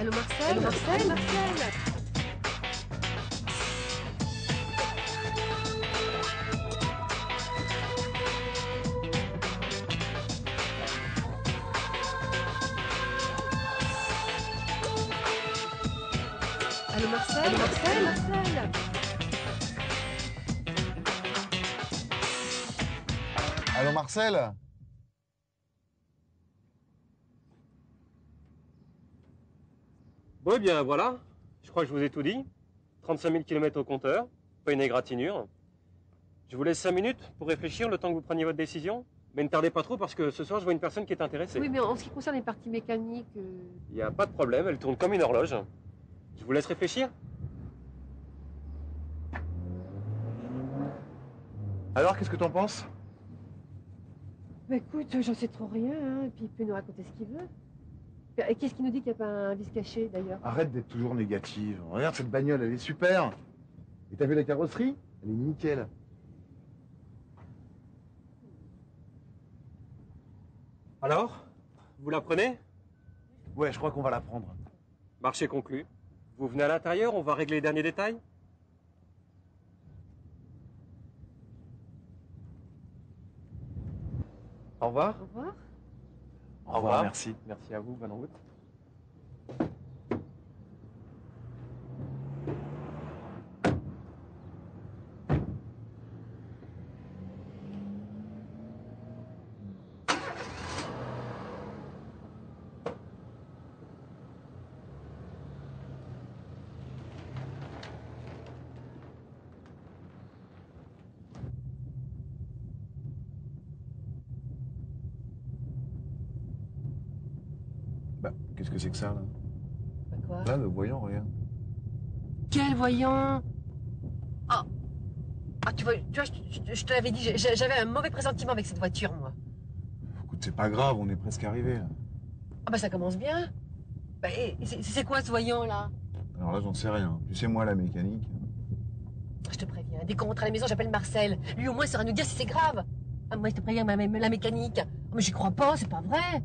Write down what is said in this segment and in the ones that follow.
Allô Marcel? Allô Marcel? Marcel. Allô Marcel? Allô Marcel? Marcel. Allô Marcel? Bon, eh bien voilà, je crois que je vous ai tout dit. 35 000 km au compteur, pas une égratignure. Je vous laisse 5 minutes pour réfléchir le temps que vous preniez votre décision. Mais ne tardez pas trop parce que ce soir, je vois une personne qui est intéressée. Oui, mais en ce qui concerne les parties mécaniques... Il n'y a pas de problème, elle tourne comme une horloge. Je vous laisse réfléchir. Alors, qu'est-ce que t'en penses? Bah écoute, j'en sais trop rien, hein, et puis il peut nous raconter ce qu'il veut. Et qu'est-ce qui nous dit qu'il n'y a pas un vice caché, d'ailleurs? Arrête d'être toujours négative. Regarde cette bagnole, elle est super. Et t'as vu la carrosserie? Elle est nickel. Alors, vous la prenez? Ouais, je crois qu'on va la prendre. Marché conclu. Vous venez à l'intérieur, on va régler les derniers détails. Au revoir. Au revoir. Au revoir, merci. Merci à vous, bonne route. Bah, qu'est-ce que c'est que ça, là? Bah quoi? Là, le voyant, regarde. Quel voyant? Ah, tu vois, je te l'avais dit, j'avais un mauvais pressentiment avec cette voiture, moi. Écoute, c'est pas grave, on est presque arrivé, là. Ah bah ça commence bien. Bah, c'est quoi ce voyant, là? Alors là, j'en sais rien. Tu sais, moi, la mécanique... Je te préviens, dès qu'on rentre à la maison, j'appelle Marcel. Lui, au moins, saura nous dire si c'est grave. Ah, moi, je te préviens, la mécanique. Oh, mais j'y crois pas, c'est pas vrai.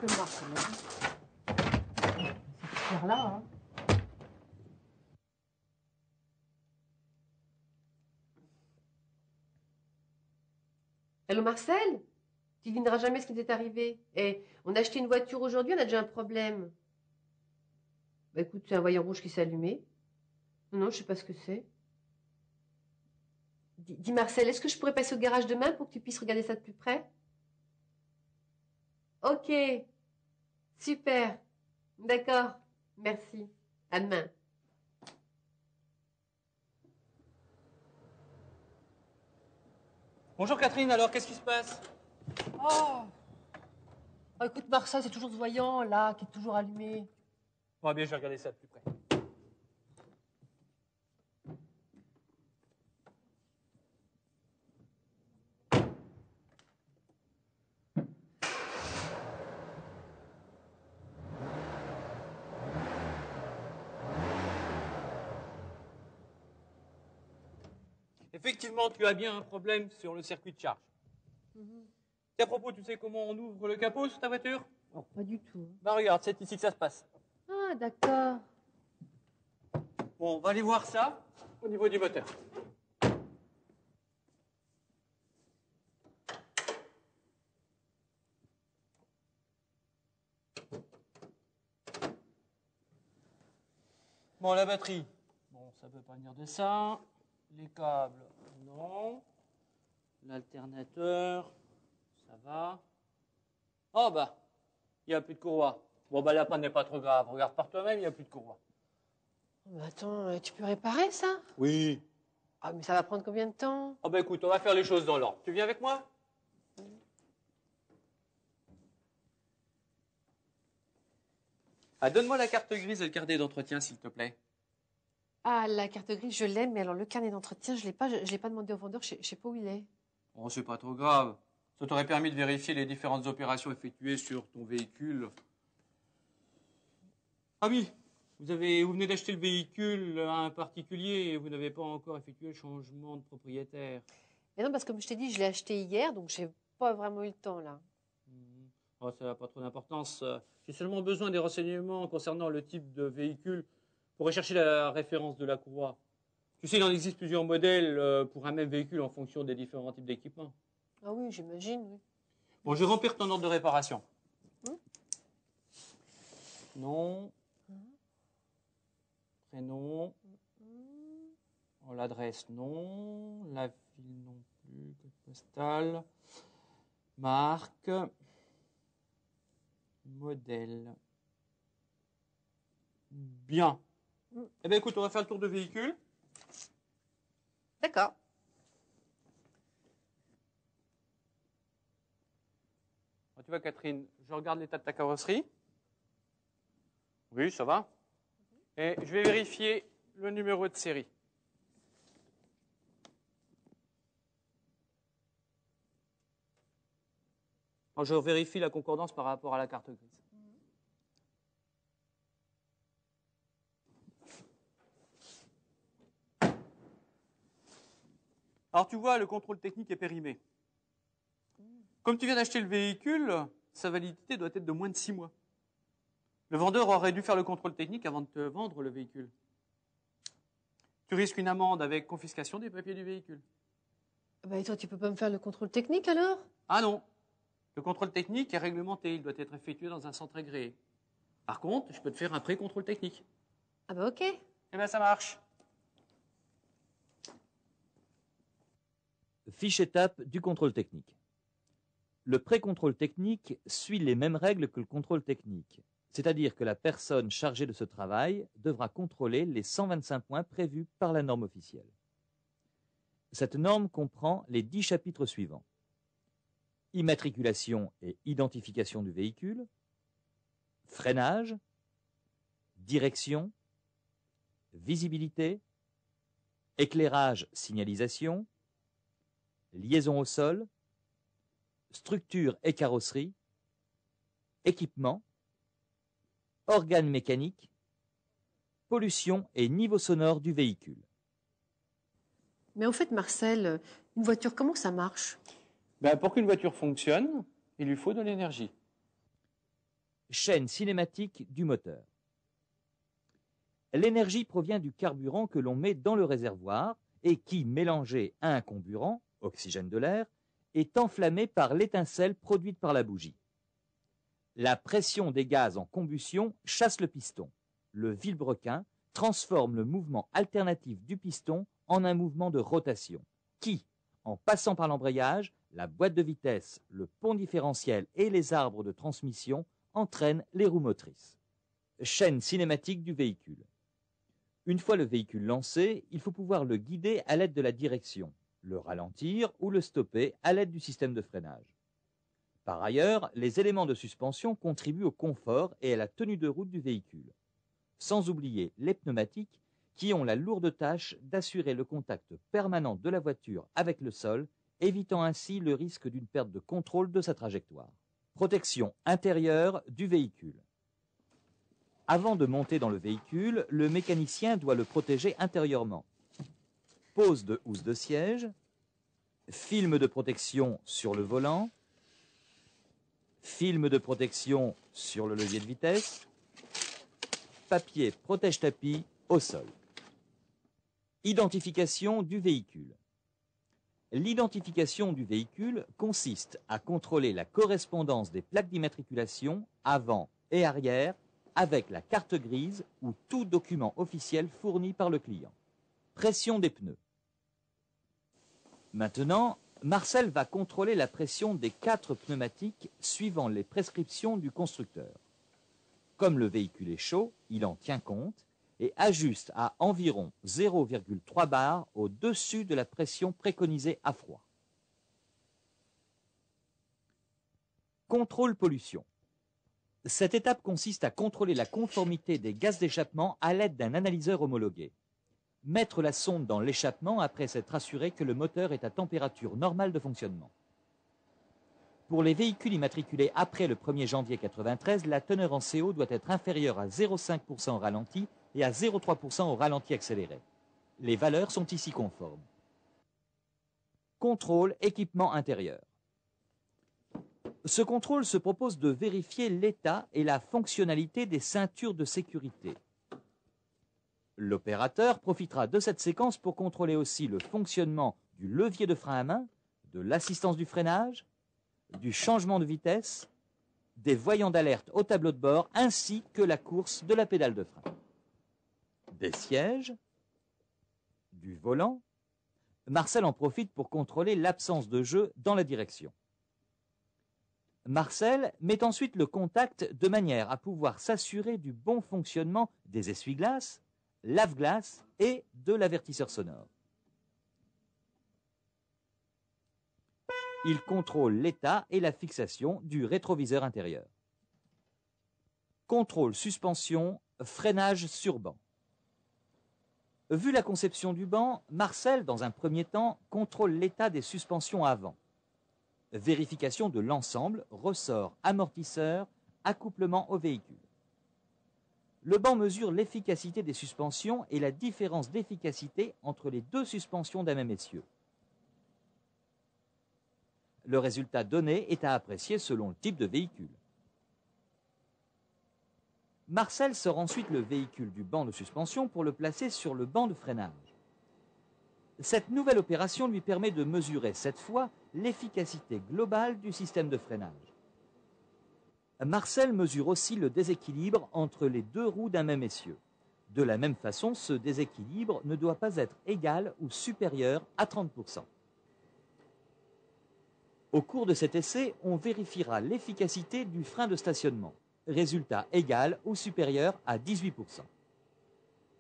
Tu peux Marcel, hein. C'est clair là, hein. Allô Marcel? Tu devineras jamais ce qui nous est arrivé. Eh, on a acheté une voiture aujourd'hui, on a déjà un problème. Bah écoute, c'est un voyant rouge qui s'est allumé. Non, je sais pas ce que c'est. Dis Marcel, est-ce que je pourrais passer au garage demain pour que tu puisses regarder ça de plus près? Ok, super, d'accord, merci. À demain. Bonjour Catherine, alors qu'est-ce qui se passe? Oh, écoute Marcel, c'est toujours ce voyant là qui est toujours allumé. Bon, bien, je vais regarder ça de plus près. Effectivement, tu as bien un problème sur le circuit de charge. Et à propos, tu sais comment on ouvre le capot sur ta voiture? Oh, pas du tout. Bah regarde, c'est ici que ça se passe. Ah, d'accord. Bon, on va aller voir ça au niveau du moteur. Bon, la batterie. Bon, ça peut pas venir de ça. Les câbles, non. L'alternateur, ça va. Oh bah, il n'y a plus de courroie. Bon bah la panne n'est pas trop grave. Regarde par toi-même, il n'y a plus de courroie. Mais attends, tu peux réparer ça? Oui. Ah, mais ça va prendre combien de temps? Oh bah écoute, on va faire les choses dans l'ordre. Tu viens avec moi? Ah, donne-moi la carte grise et le carnet d'entretien, s'il te plaît. Ah, la carte grise, je l'ai, mais alors le carnet d'entretien, je l'ai pas demandé au vendeur, je sais pas où il est. Oh, c'est pas trop grave. Ça t'aurait permis de vérifier les différentes opérations effectuées sur ton véhicule. Ah oui, vous venez d'acheter le véhicule à un particulier et vous n'avez pas encore effectué le changement de propriétaire. Mais non, parce que comme je t'ai dit, je l'ai acheté hier, donc j'ai pas vraiment eu le temps là. Oh, ça n'a pas trop d'importance. J'ai seulement besoin des renseignements concernant le type de véhicule pour rechercher la référence de la courroie. Tu sais, il en existe plusieurs modèles pour un même véhicule en fonction des différents types d'équipements. Ah oui, j'imagine, oui. Bon, je vais remplir ton ordre de réparation. Nom. Prénom. Oh, l'adresse, non. La ville, non plus. Code postal. Marque. Modèle. Bien. Eh bien, écoute, on va faire le tour de véhicule. D'accord. Tu vois, Catherine, je regarde l'état de ta carrosserie. Oui, ça va. Et je vais vérifier le numéro de série. Alors, je vérifie la concordance par rapport à la carte grise. Alors, tu vois, le contrôle technique est périmé. Comme tu viens d'acheter le véhicule, sa validité doit être de moins de 6 mois. Le vendeur aurait dû faire le contrôle technique avant de te vendre le véhicule. Tu risques une amende avec confiscation des papiers du véhicule. Bah, et toi, tu peux pas me faire le contrôle technique alors? Ah non. Le contrôle technique est réglementé. Il doit être effectué dans un centre agréé. Par contre, je peux te faire un pré-contrôle technique. Ah bah ok. Eh bien, ça marche. Fiche étape du contrôle technique. Le pré-contrôle technique suit les mêmes règles que le contrôle technique, c'est-à-dire que la personne chargée de ce travail devra contrôler les 125 points prévus par la norme officielle. Cette norme comprend les 10 chapitres suivants: immatriculation et identification du véhicule, freinage, direction, visibilité, éclairage, signalisation, liaison au sol, structure et carrosserie, équipement, organes mécaniques, pollution et niveau sonore du véhicule. Mais en fait, Marcel, une voiture, comment ça marche? Ben, pour qu'une voiture fonctionne, il lui faut de l'énergie. Chaîne cinématique du moteur. L'énergie provient du carburant que l'on met dans le réservoir et qui, mélangé à un comburant, oxygène de l'air, est enflammé par l'étincelle produite par la bougie. La pression des gaz en combustion chasse le piston. Le vilebrequin transforme le mouvement alternatif du piston en un mouvement de rotation qui, en passant par l'embrayage, la boîte de vitesse, le pont différentiel et les arbres de transmission, entraîne les roues motrices. Chaîne cinématique du véhicule. Une fois le véhicule lancé, il faut pouvoir le guider à l'aide de la direction, le ralentir ou le stopper à l'aide du système de freinage. Par ailleurs, les éléments de suspension contribuent au confort et à la tenue de route du véhicule. Sans oublier les pneumatiques qui ont la lourde tâche d'assurer le contact permanent de la voiture avec le sol, évitant ainsi le risque d'une perte de contrôle de sa trajectoire. Protection intérieure du véhicule. Avant de monter dans le véhicule, le mécanicien doit le protéger intérieurement. Pose de housse de siège, film de protection sur le volant, film de protection sur le levier de vitesse, papier protège-tapis au sol. Identification du véhicule. L'identification du véhicule consiste à contrôler la correspondance des plaques d'immatriculation avant et arrière avec la carte grise ou tout document officiel fourni par le client. Pression des pneus. Maintenant, Marcel va contrôler la pression des 4 pneumatiques suivant les prescriptions du constructeur. Comme le véhicule est chaud, il en tient compte et ajuste à environ 0,3 bar au-dessus de la pression préconisée à froid. Contrôle pollution. Cette étape consiste à contrôler la conformité des gaz d'échappement à l'aide d'un analyseur homologué. Mettre la sonde dans l'échappement après s'être assuré que le moteur est à température normale de fonctionnement. Pour les véhicules immatriculés après le 1er janvier 1993, la teneur en CO doit être inférieure à 0,5% au ralenti et à 0,3% au ralenti accéléré. Les valeurs sont ici conformes. Contrôle équipement intérieur. Ce contrôle se propose de vérifier l'état et la fonctionnalité des ceintures de sécurité. L'opérateur profitera de cette séquence pour contrôler aussi le fonctionnement du levier de frein à main, de l'assistance du freinage, du changement de vitesse, des voyants d'alerte au tableau de bord, ainsi que la course de la pédale de frein. Des sièges, du volant. Marcel en profite pour contrôler l'absence de jeu dans la direction. Marcel met ensuite le contact de manière à pouvoir s'assurer du bon fonctionnement des essuie-glaces, lave-glace et de l'avertisseur sonore. Il contrôle l'état et la fixation du rétroviseur intérieur. Contrôle suspension, freinage sur banc. Vu la conception du banc, Marcel, dans un premier temps, contrôle l'état des suspensions avant. Vérification de l'ensemble, ressort, amortisseur, accouplement au véhicule. Le banc mesure l'efficacité des suspensions et la différence d'efficacité entre les deux suspensions d'un même essieu. Le résultat donné est à apprécier selon le type de véhicule. Marcel sort ensuite le véhicule du banc de suspension pour le placer sur le banc de freinage. Cette nouvelle opération lui permet de mesurer cette fois l'efficacité globale du système de freinage. Marcel mesure aussi le déséquilibre entre les deux roues d'un même essieu. De la même façon, ce déséquilibre ne doit pas être égal ou supérieur à 30%. Au cours de cet essai, on vérifiera l'efficacité du frein de stationnement. Résultat égal ou supérieur à 18%.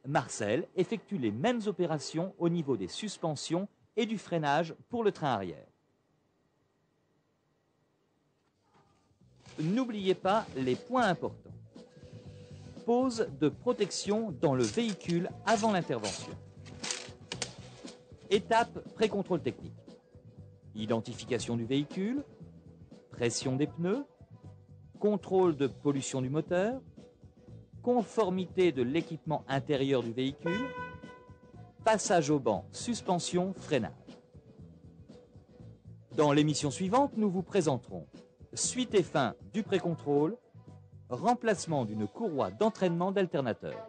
Marcel effectue les mêmes opérations au niveau des suspensions et du freinage pour le train arrière. N'oubliez pas les points importants. Pose de protection dans le véhicule avant l'intervention. Étape pré-contrôle technique. Identification du véhicule, pression des pneus, contrôle de pollution du moteur, conformité de l'équipement intérieur du véhicule, passage au banc, suspension, freinage. Dans l'émission suivante, nous vous présenterons suite et fin du pré-contrôle, remplacement d'une courroie d'entraînement d'alternateur.